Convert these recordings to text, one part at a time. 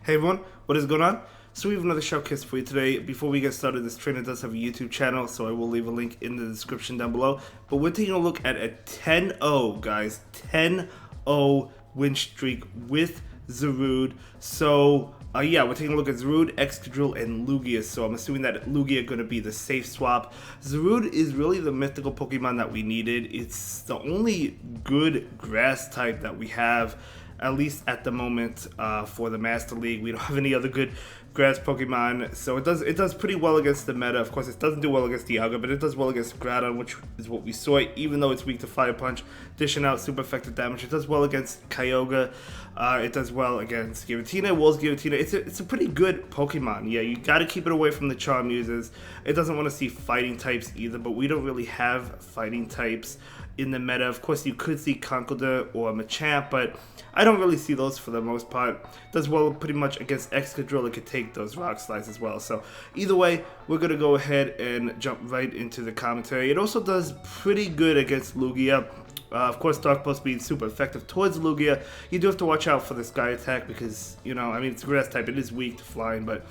Hey everyone, what is going on? So we have another showcase for you today. Before we get started, this trainer does have a YouTube channel, so I will leave a link in the description down below. But we're taking a look at a 10-0, guys. 10-0 win streak with Zarude. So, yeah, we're taking a look at Zarude, Excadrill, and Lugia. So I'm assuming that Lugia going to be the safe swap. Zarude is really the mythical Pokemon that we needed. It's the only good grass type that we have, at least at the moment, for the Master League. We don't have any other good grass Pokemon, so it does pretty well against the meta. Of course, it doesn't do well against Kyogre, but it does well against Groudon, which is what we saw. Even though it's weak to Fire Punch, dishing out super effective damage, it does well against Kyogre. It does well against Giratina, Walls Giratina. It's a pretty good Pokemon. Yeah, you got to keep it away from the Charm users. It doesn't want to see fighting types either, but we don't really have fighting types in the meta. Of course, you could see Conkeldurr or Machamp, but I don't really see those for the most part. Does well pretty much against Excadrill. It could take those Rock Slides as well. So either way, we're going to go ahead and jump right into the commentary. It also does pretty good against Lugia. Of course, Dark Pulse being super effective towards Lugia. You do have to watch out for the Sky Attack because, you know, I mean, it's a grass type. It is weak to flying, but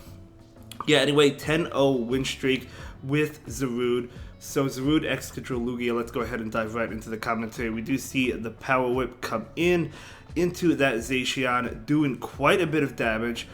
yeah, anyway, 10-0 win streak with Zarude. So Zarude, Excadrill, Lugia, let's go ahead and dive right into the commentary. We do see the Power Whip come into that Zacian, doing quite a bit of damage.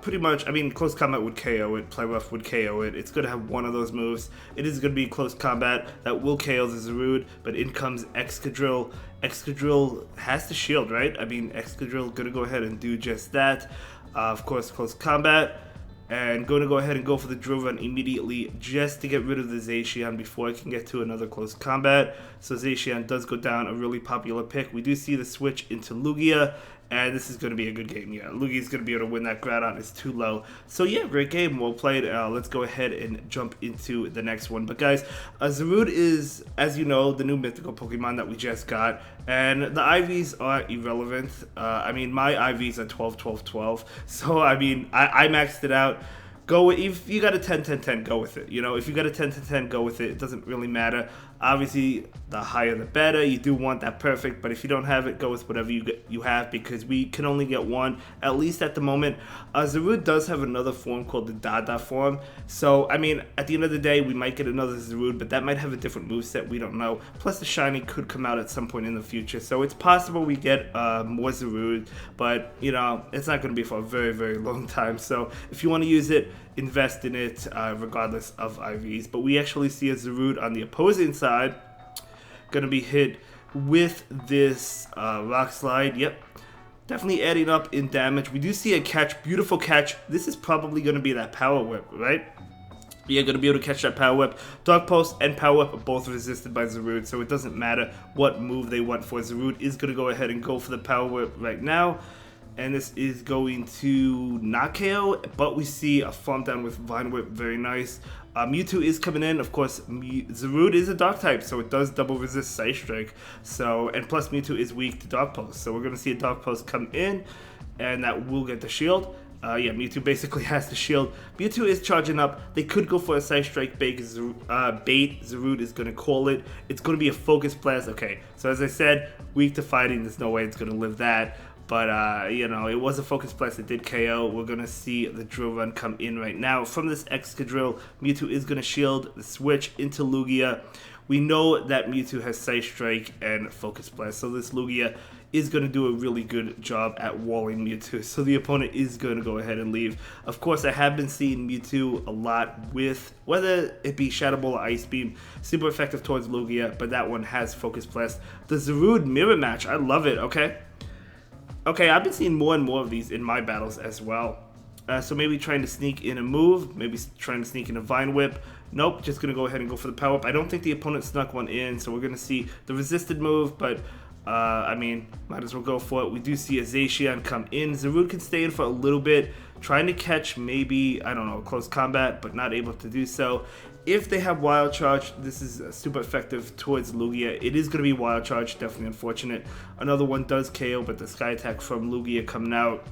Pretty much, I mean, Close Combat would KO it, Play Rough would KO it. It's going to have one of those moves. It is going to be Close Combat that will KO the Zarude, but in comes Excadrill. Excadrill has the shield, right? I mean, Excadrill going to go ahead and do just that. Of course, Close Combat. And going to go ahead and go for the Drill Run immediately just to get rid of the Zacian before I can get to another Close Combat. So Zacian does go down, a really popular pick. We do see the switch into Lugia, and this is going to be a good game. Yeah, Lugia's going to be able to win that. Groudon is too low. So yeah, great game. Well played. Let's go ahead and jump into the next one. But guys, Zarude is, as you know, the new mythical Pokemon that we just got. And the IVs are irrelevant. I mean, my IVs are 12, 12, 12. So, I mean, I maxed it out. Go if you got a 10, 10, 10, go with it. You know, if you got a 10, 10, 10, go with it. It doesn't really matter. Obviously, the higher the better. You do want that perfect, but if you don't have it, go with whatever you have because we can only get one, at least at the moment. Zarude does have another form called the Dada form. So, I mean, at the end of the day, we might get another Zarude, but that might have a different moveset. We don't know. Plus, the Shiny could come out at some point in the future. So, it's possible we get more Zarude, but, you know, it's not going to be for a very, very long time. So, if you want to use it, invest in it regardless of IVs. But we actually see a Zarude on the opposing side going to be hit with this Rock Slide. Yep, definitely adding up in damage. We do see a catch, beautiful catch. This is probably going to be that Power Whip, right? Yeah, going to be able to catch that Power Whip. Dark Pulse and Power Whip are both resisted by Zarude, so it doesn't matter what move they want for. Zarude is going to go ahead and go for the Power Whip right now. And this is going to not KO, but we see a farm down with Vine Whip, very nice. Mewtwo is coming in, of course. Zarude is a Dark type, so it does double resist Side Strike. So, and plus Mewtwo is weak to Dark Pulse, so we're going to see a Dark Pulse come in, and that will get the shield. Yeah, Mewtwo basically has the shield. Mewtwo is charging up. They could go for a Side Strike bait. Zarude is going to call it. It's going to be a Focus Blast. Okay, so as I said, weak to fighting. There's no way it's going to live that. But, you know, it was a Focus Blast. It did KO. We're going to see the Drill Run come in right now. From this Excadrill, Mewtwo is going to shield the switch into Lugia. We know that Mewtwo has Side Strike and Focus Blast. So this Lugia is going to do a really good job at walling Mewtwo. So the opponent is going to go ahead and leave. Of course, I have been seeing Mewtwo a lot with, whether it be Shadow Ball or Ice Beam, super effective towards Lugia, but that one has Focus Blast. The Zarude Mirror Match, I love it, okay? Okay, I've been seeing more and more of these in my battles as well. So maybe trying to sneak in a move, maybe trying to sneak in a Vine Whip. Nope, just going to go ahead and go for the Power Whip. I don't think the opponent snuck one in, so we're going to see the resisted move, but I mean, might as well go for it. We do see a Zacian come in. Zarude can stay in for a little bit, trying to catch maybe, I don't know, Close Combat, but not able to do so. If they have Wild Charge, this is super effective towards Lugia. It is going to be Wild Charge, definitely unfortunate. Another one does KO, but the Sky Attack from Lugia coming out.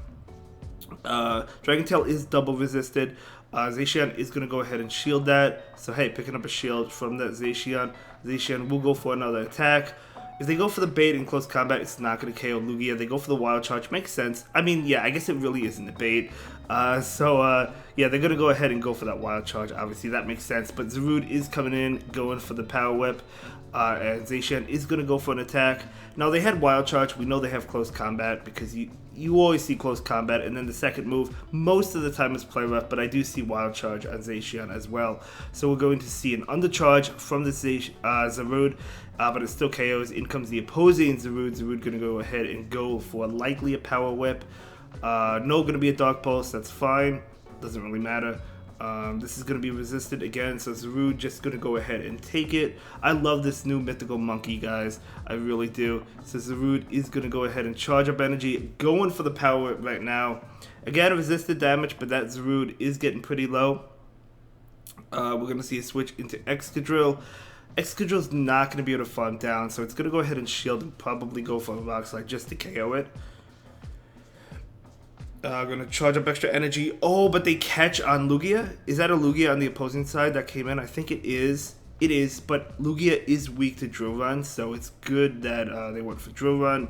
Dragon Tail is double resisted. Zacian is going to go ahead and shield that. So hey, picking up a shield from that Zacian. Zacian will go for another attack. If they go for the bait in close combat, it's not going to KO Lugia. They go for the wild charge. Makes sense. I mean, yeah, I guess it really isn't a bait. Yeah, they're going to go ahead and go for that wild charge. Obviously, that makes sense. But Zarude is coming in, going for the power whip. And Zacian is going to go for an attack. Now, they had wild charge. We know they have close combat because you always see close combat. And then the second move, most of the time is play rough. But I do see wild charge on Zacian as well. So we're going to see an undercharge from the Zarude. But it still KOs. In comes the opposing Zarude. Zarude going to go ahead and go for likely a power whip. No, going to be a Dark Pulse. That's fine. Doesn't really matter. This is going to be resisted again, so Zarude just going to go ahead and take it. I love this new mythical monkey, guys. I really do. So Zarude is going to go ahead and charge up energy. Going for the power whip right now. Again, resisted damage, but that Zarude is getting pretty low. We're going to see a switch into Excadrill. Excadrill's not going to be able to farm down, so it's going to go ahead and shield and probably go for a Rock Slide just to KO it. Going to charge up extra energy. Oh, but they catch on Lugia. Is that a Lugia on the opposing side that came in? I think it is. It is, but Lugia is weak to Drill Run, so it's good that they went for Drill Run.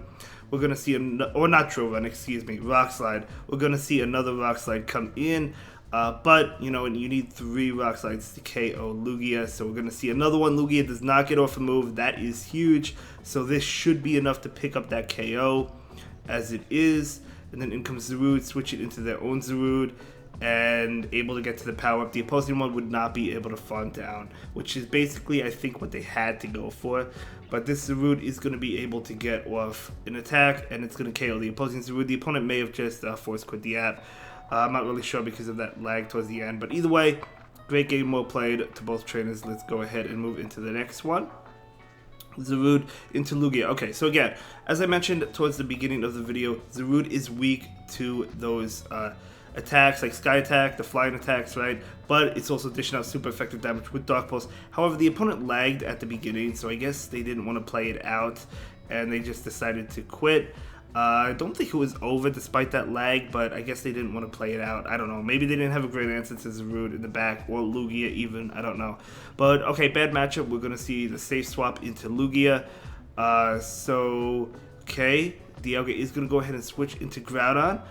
We're going to see, or not Drill Run, excuse me, Rock Slide. We're going to see another Rock Slide come in. But, you know, you need 3 Rock Slides to KO Lugia, so we're going to see another one. Lugia does not get off a move. That is huge. So this should be enough to pick up that KO as it is. And then in comes Zarude, switch it into their own Zarude, and able to get to the power up. The opposing one would not be able to farm down, which is basically, I think, what they had to go for. But this Zarude is going to be able to get off an attack, and it's going to KO the opposing Zarude. The opponent may have just force quit the app. I'm not really sure because of that lag towards the end. But either way, great game, well played to both trainers. Let's go ahead and move into the next one. Zarude into Lugia. Okay, so again, as I mentioned towards the beginning of the video, Zarude is weak to those attacks like Sky Attack, the flying attacks, right? But it's also dishing out super effective damage with Dark Pulse. However, the opponent lagged at the beginning, so I guess they didn't want to play it out, and they just decided to quit. I don't think it was over despite that lag, but I guess they didn't want to play it out. I don't know. Maybe they didn't have a great answer to Zarude in the back, or Lugia even. I don't know. But, okay, bad matchup. We're going to see the safe swap into Lugia. Okay, Dialga is going to go ahead and switch into Groudon.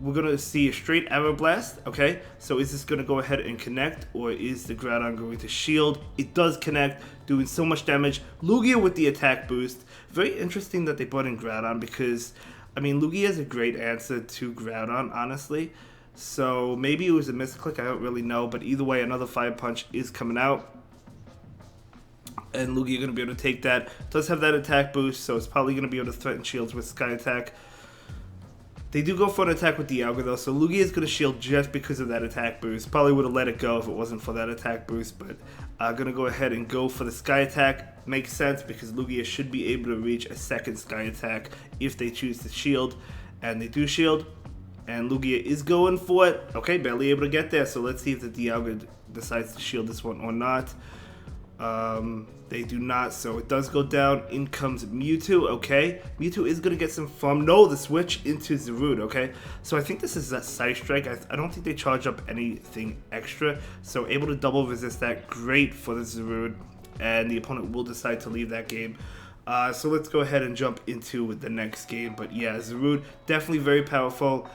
We're going to see a straight Arrow Blast. Okay, so is this going to go ahead and connect, or is the Groudon going to shield? It does connect, doing so much damage. Lugia with the attack boost. Very interesting that they brought in Groudon because, I mean, Lugia is a great answer to Groudon, honestly. So maybe it was a misclick, I don't really know. But either way, another Fire Punch is coming out. And Lugia going to be able to take that. Does have that attack boost, so it's probably going to be able to threaten shields with Sky Attack. They do go for an attack with Dialga though, so Lugia is going to shield just because of that attack boost. Probably would have let it go if it wasn't for that attack boost, but going to go ahead and go for the Sky Attack. Makes sense because Lugia should be able to reach a second Sky Attack if they choose to shield, and they do shield. And Lugia is going for it. Okay, barely able to get there, so let's see if the Dialga decides to shield this one or not. They do not, so it does go down. In comes Mewtwo, okay. Mewtwo is going to get some farm. No, the switch into Zarude, okay. So I think this is a Side Strike. I don't think they charge up anything extra. So able to double resist that. Great for the Zarude. And the opponent will decide to leave that game. So let's go ahead and jump into the next game. But yeah, Zarude, definitely very powerful.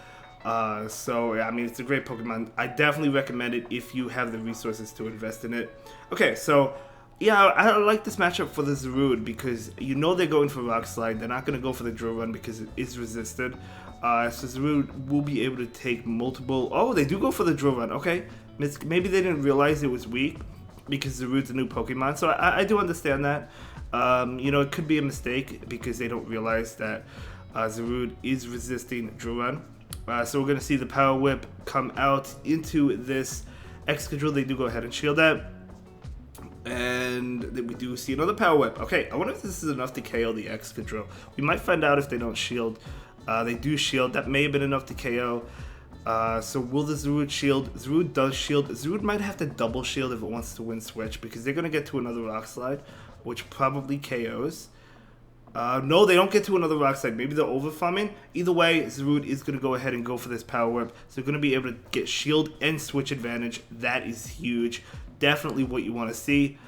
So yeah, I mean, it's a great Pokemon. I definitely recommend it if you have the resources to invest in it. Okay, so yeah, I like this matchup for the Zarude because you know they're going for Rock Slide. They're not going to go for the Drill Run because it is resisted. So Zarude will be able to take multiple... Oh, they do go for the Drill Run. Okay, maybe they didn't realize it was weak because Zarude's a new Pokemon. So I do understand that. You know, it could be a mistake because they don't realize that Zarude is resisting Drill Run. So we're going to see the Power Whip come out into this Excadrill. They do go ahead and shield that. And then we do see another Power Whip. Okay, I wonder if this is enough to KO the Excadrill. We might find out if they don't shield. They do shield. That may have been enough to KO. So will the Zarude shield? Zarude does shield. Zarude might have to double shield if it wants to win Switch because they're going to get to another Rock Slide, which probably KOs. No, they don't get to another Rock Slide. Maybe they're over-farming. Either way, Zarude is going to go ahead and go for this Power Whip. So they're going to be able to get shield and Switch advantage. That is huge. Definitely what you want to see.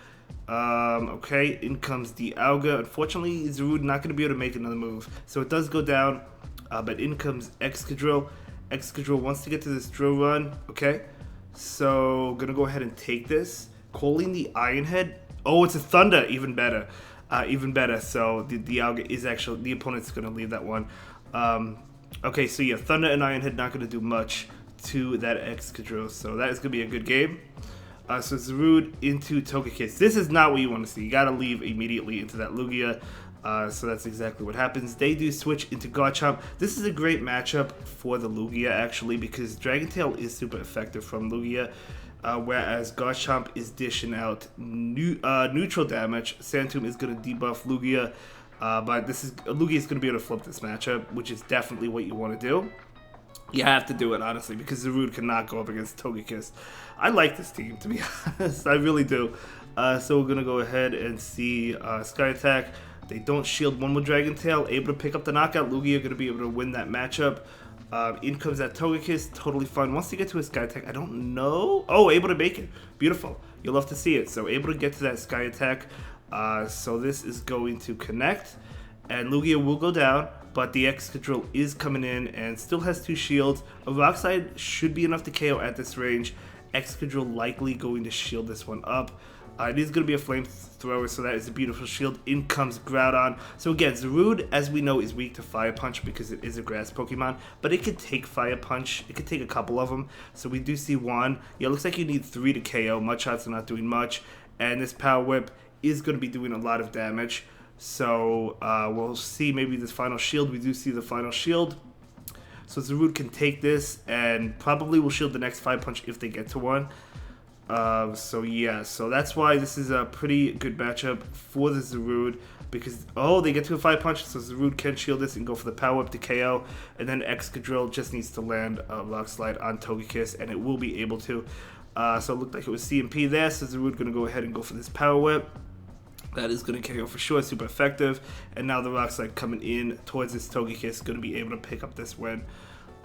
Okay, in comes Dialga. Unfortunately, Zarude not going to be able to make another move. So it does go down, but in comes Excadrill. Excadrill wants to get to this drill run. Okay, so going to go ahead and take this. Calling the Iron Head. Oh, it's a Thunder. Even better. Even better. So the Dialga is actually, the opponent's going to leave that one. Okay, so yeah, Thunder and Iron Head not going to do much to that Excadrill. So that is going to be a good game. So Zarude into Togekiss. This is not what you want to see. You got to leave immediately into that Lugia. So that's exactly what happens. They do switch into Garchomp. This is a great matchup for the Lugia, actually, because Dragon Tail is super effective from Lugia, whereas Garchomp is dishing out neutral damage. Sandtomb is going to debuff Lugia, but Lugia is going to be able to flip this matchup, which is definitely what you want to do. You have to do it, honestly, because Zarude cannot go up against Togekiss. I like this team, to be honest. I really do. So we're going to go ahead and see Sky Attack. They don't shield one with Dragon Tail. Able to pick up the knockout. Lugia going to be able to win that matchup. In comes that Togekiss. Totally fine. Once they get to a Sky Attack, I don't know. Oh, able to make it. Beautiful. You'll love to see it. So able to get to that Sky Attack. So this is going to connect. And Lugia will go down. But the Excadrill is coming in and still has 2 shields. A Rock Slide should be enough to KO at this range. Excadrill likely going to shield this one up. It is going to be a flamethrower, so that is a beautiful shield. In comes Groudon. So again, Zarude, as we know, is weak to Fire Punch because it is a grass Pokemon, but it could take Fire Punch. It could take a couple of them. So we do see 1. Yeah, it looks like you need 3 to KO. Mudshots are not doing much, and this Power Whip is going to be doing a lot of damage. So we'll see maybe this final shield. We do see the final shield. So Zarude can take this and probably will shield the next 5 punch if they get to one. So yeah, so that's why this is a pretty good matchup for the Zarude. Because, oh, they get to a 5 punch, so Zarude can shield this and go for the power up to KO. And then Excadrill just needs to land a Rock Slide on Togekiss, and it will be able to. So it looked like it was CMP there, so Zarude going to go ahead and go for this Power Whip. That is going to KO for sure, super effective. And now the Rock Slide coming in towards this Togekiss, going to be able to pick up this win.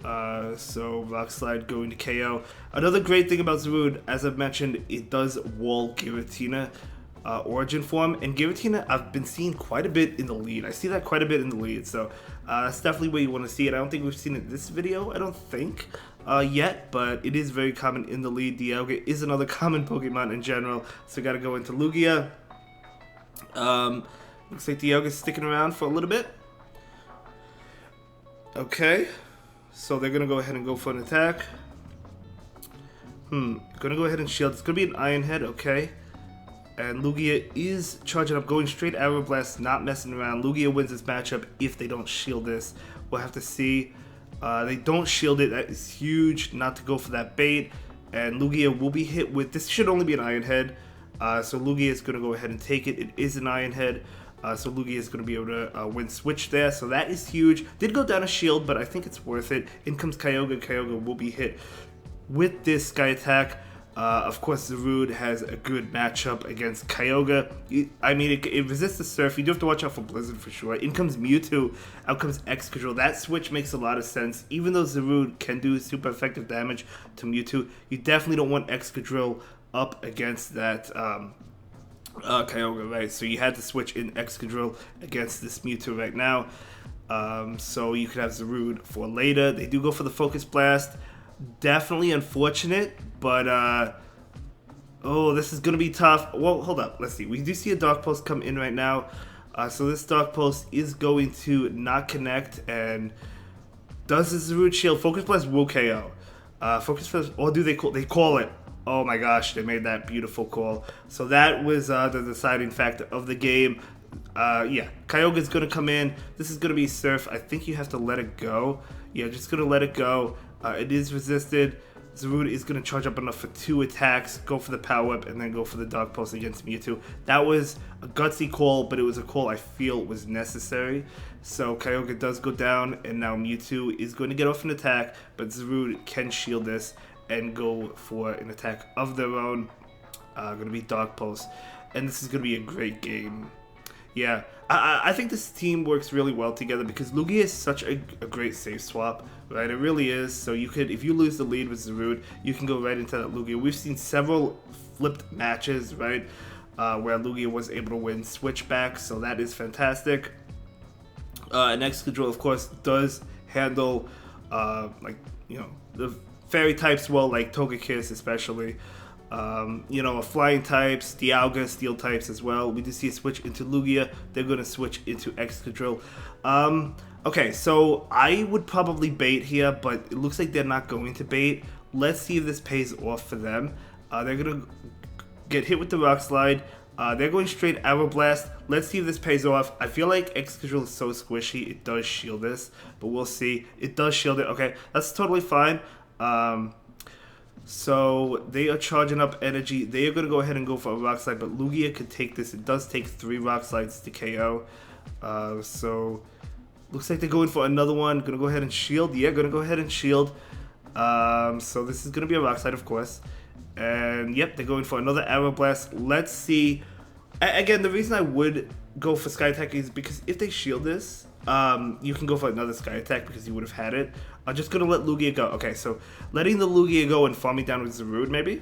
So Rock Slide going to KO. Another great thing about Zarude, as I've mentioned, it does wall Giratina origin form. And Giratina, I've been seeing quite a bit in the lead. I see that quite a bit in the lead. So that's definitely where you want to see it. I don't think we've seen it in this video, I don't think, yet. But it is very common in the lead. Dialga is another common Pokemon in general. So got to go into Lugia. Looks like Dialga's sticking around for a little bit. Okay, so they're gonna go ahead and go for an attack. Gonna go ahead and shield. It's gonna be an Iron Head, okay. And Lugia is charging up, going straight Arrow Blast, not messing around. Lugia wins this matchup if they don't shield this. We'll have to see. They don't shield it. That is huge. Not to go for that bait. And Lugia will be hit with. This should only be an Iron Head. So Lugia is going to go ahead and take it. It is an Iron Head. So Lugia is going to be able to win switch there. So that is huge. Did go down a shield, but I think it's worth it. In comes Kyogre. Kyogre will be hit with this Sky Attack. Of course, Zarude has a good matchup against Kyogre. I mean, it resists the Surf. You do have to watch out for Blizzard for sure. In comes Mewtwo. Out comes Excadrill. That switch makes a lot of sense. Even though Zarude can do super effective damage to Mewtwo, you definitely don't want Excadrill up against that Kyogre, right? So you had to switch in Excadrill against this Mewtwo right now. So you could have Zarude for later. They do go for the Focus Blast. Definitely unfortunate, but oh, this is gonna be tough. Well, hold up, let's see. We do see a Dark Pulse come in right now. So this Dark Pulse is going to not connect, and does the Zarude shield? Focus Blast will KO. Focus Blast, or do they call it? Oh my gosh, they made that beautiful call. So that was the deciding factor of the game. Yeah, Kyogre's going to come in. This is going to be Surf. I think you have to let it go. Yeah, just going to let it go. It is resisted. Zarude is going to charge up enough for 2 attacks, go for the Power Whip, and then go for the Dark Pulse against Mewtwo. That was a gutsy call, but it was a call I feel was necessary. So Kyogre does go down, and now Mewtwo is going to get off an attack, but Zarude can shield this and go for an attack of their own. Going to be Dark Pulse, and this is going to be a great game. Yeah, I think this team works really well together because Lugia is such a great save swap, right? It really is. So you could, if you lose the lead with Zarude, you can go right into that Lugia. We've seen several flipped matches, right? where Lugia was able to win switchback, so that is fantastic. And Excadrill, of course, does handle the fairy types well, like Togekiss especially. Flying types, Dialga, steel types as well. We do see a switch into Lugia. They're going to switch into Excadrill. Okay, so I would probably bait here, but it looks like they're not going to bait. Let's see if this pays off for them. They're going to get hit with the Rock Slide. They're going straight Arrow Blast. Let's see if this pays off. I feel like Excadrill is so squishy. It does shield this, but we'll see. It does shield it. Okay, that's totally fine. So they are charging up energy. They are going to go ahead and go for a Rock Slide, but Lugia could take this. It does take 3 Rock Slides to KO. So looks like they're going for another one. Going to go ahead and shield. Yeah, going to go ahead and shield. So this is going to be a Rock Slide, of course. And yep, they're going for another Arrow Blast. Let's see. Again, the reason I would go for Sky Attack is because if they shield this, you can go for another Sky Attack because you would have had it. I'm just going to let Lugia go. Okay, so letting the Lugia go and farm me down with Zarude, maybe?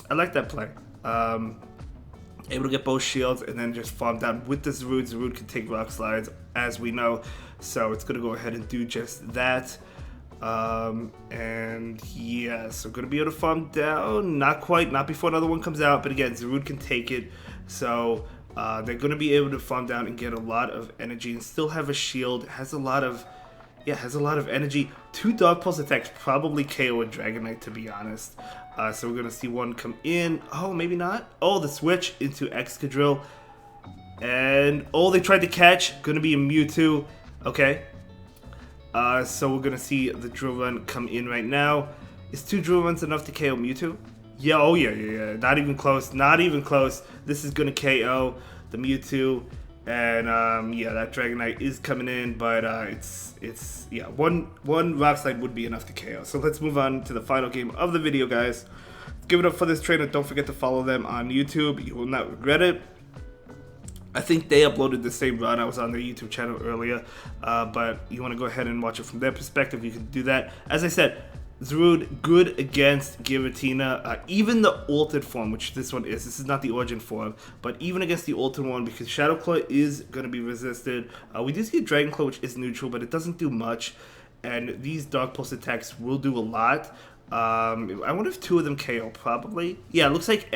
I like that play. Able to get both shields and then just farm down with the Zarude. Zarude can take Rock Slides, as we know. So it's going to go ahead and do just that. And yeah, so gonna be able to farm down, not quite, not before another one comes out, but again, Zarude can take it, so they're gonna be able to farm down and get a lot of energy and still have a shield. Has a lot of energy. 2 Dark Pulse attacks probably KO a Dragonite, to be honest. So we're gonna see one come in. Oh, maybe not. Oh, the switch into Excadrill, and oh, they tried to catch. Gonna be a Mewtwo. Okay. So we're gonna see the Drill Run come in right now. Is 2 Drill Runs enough to KO Mewtwo? Yeah, oh yeah. Not even close, not even close. This is gonna KO the Mewtwo. And yeah, that Dragonite is coming in, but yeah, one Rock Slide would be enough to KO. So let's move on to the final game of the video, guys. Give it up for this trainer. Don't forget to follow them on YouTube. You will not regret it. I think they uploaded the same run. I was on their YouTube channel earlier, but you want to go ahead and watch it from their perspective, you can do that. As I said, Zarude, good against Giratina. Even the altered form, which this one is. This is not the origin form, but even against the altered one, because Shadow Claw is going to be resisted. We do see a Dragon Claw, which is neutral, but it doesn't do much. And these Dark Pulse attacks will do a lot. I wonder if 2 of them KO, probably. Yeah, it looks like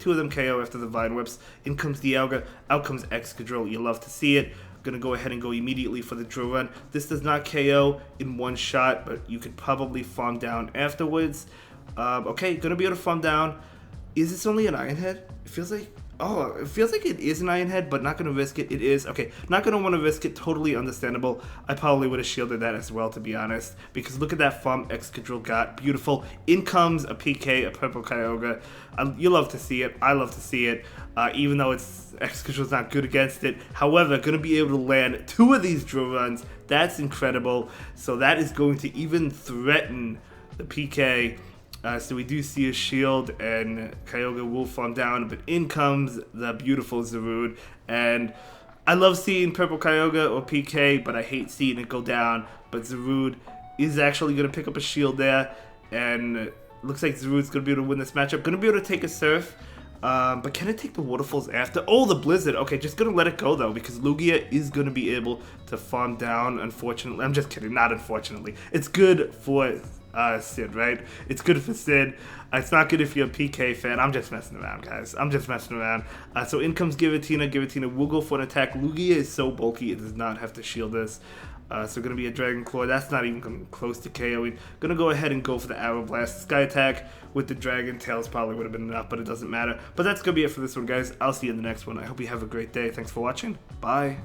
2 of them KO after the Vine Whips. In comes Dialga, out comes Excadrill. You love to see it. Gonna go ahead and go immediately for the Drill Run. This does not KO in one shot, but you could probably farm down afterwards. Okay, gonna be able to farm down. Is this only an Iron Head? It feels like... Oh, it feels like it is an Iron Head, but not going to risk it. It is. Okay, not going to want to risk it. Totally understandable. I probably would have shielded that as well, to be honest. Because look at that farm Excadrill got. Beautiful. In comes a PK, a Purple Kyogre. You love to see it. I love to see it. Even though Excadrill's not good against it. However, going to be able to land 2 of these Drill Runs. That's incredible. So that is going to even threaten the PK. So we do see a shield, and Kyogre will farm down, but in comes the beautiful Zarude. And I love seeing Purple Kyogre or PK, but I hate seeing it go down. But Zarude is actually going to pick up a shield there, and looks like Zarude's going to be able to win this matchup. Going to be able to take a Surf, but can it take the Waterfalls after? Oh, the Blizzard. Okay, just going to let it go, though, because Lugia is going to be able to farm down, unfortunately. I'm just kidding, not unfortunately. It's good for... Sid, right? It's good for Sid. It's not good if you're a PK fan. I'm just messing around, guys. I'm just messing around. So in comes Giratina. Giratina will go for an attack. Lugia is so bulky, it does not have to shield this. So going to be a Dragon Claw. That's not even coming close to KOing. Going to go ahead and go for the Arrow Blast. Sky Attack with the Dragon Tails probably would have been enough, but it doesn't matter. But that's going to be it for this one, guys. I'll see you in the next one. I hope you have a great day. Thanks for watching. Bye.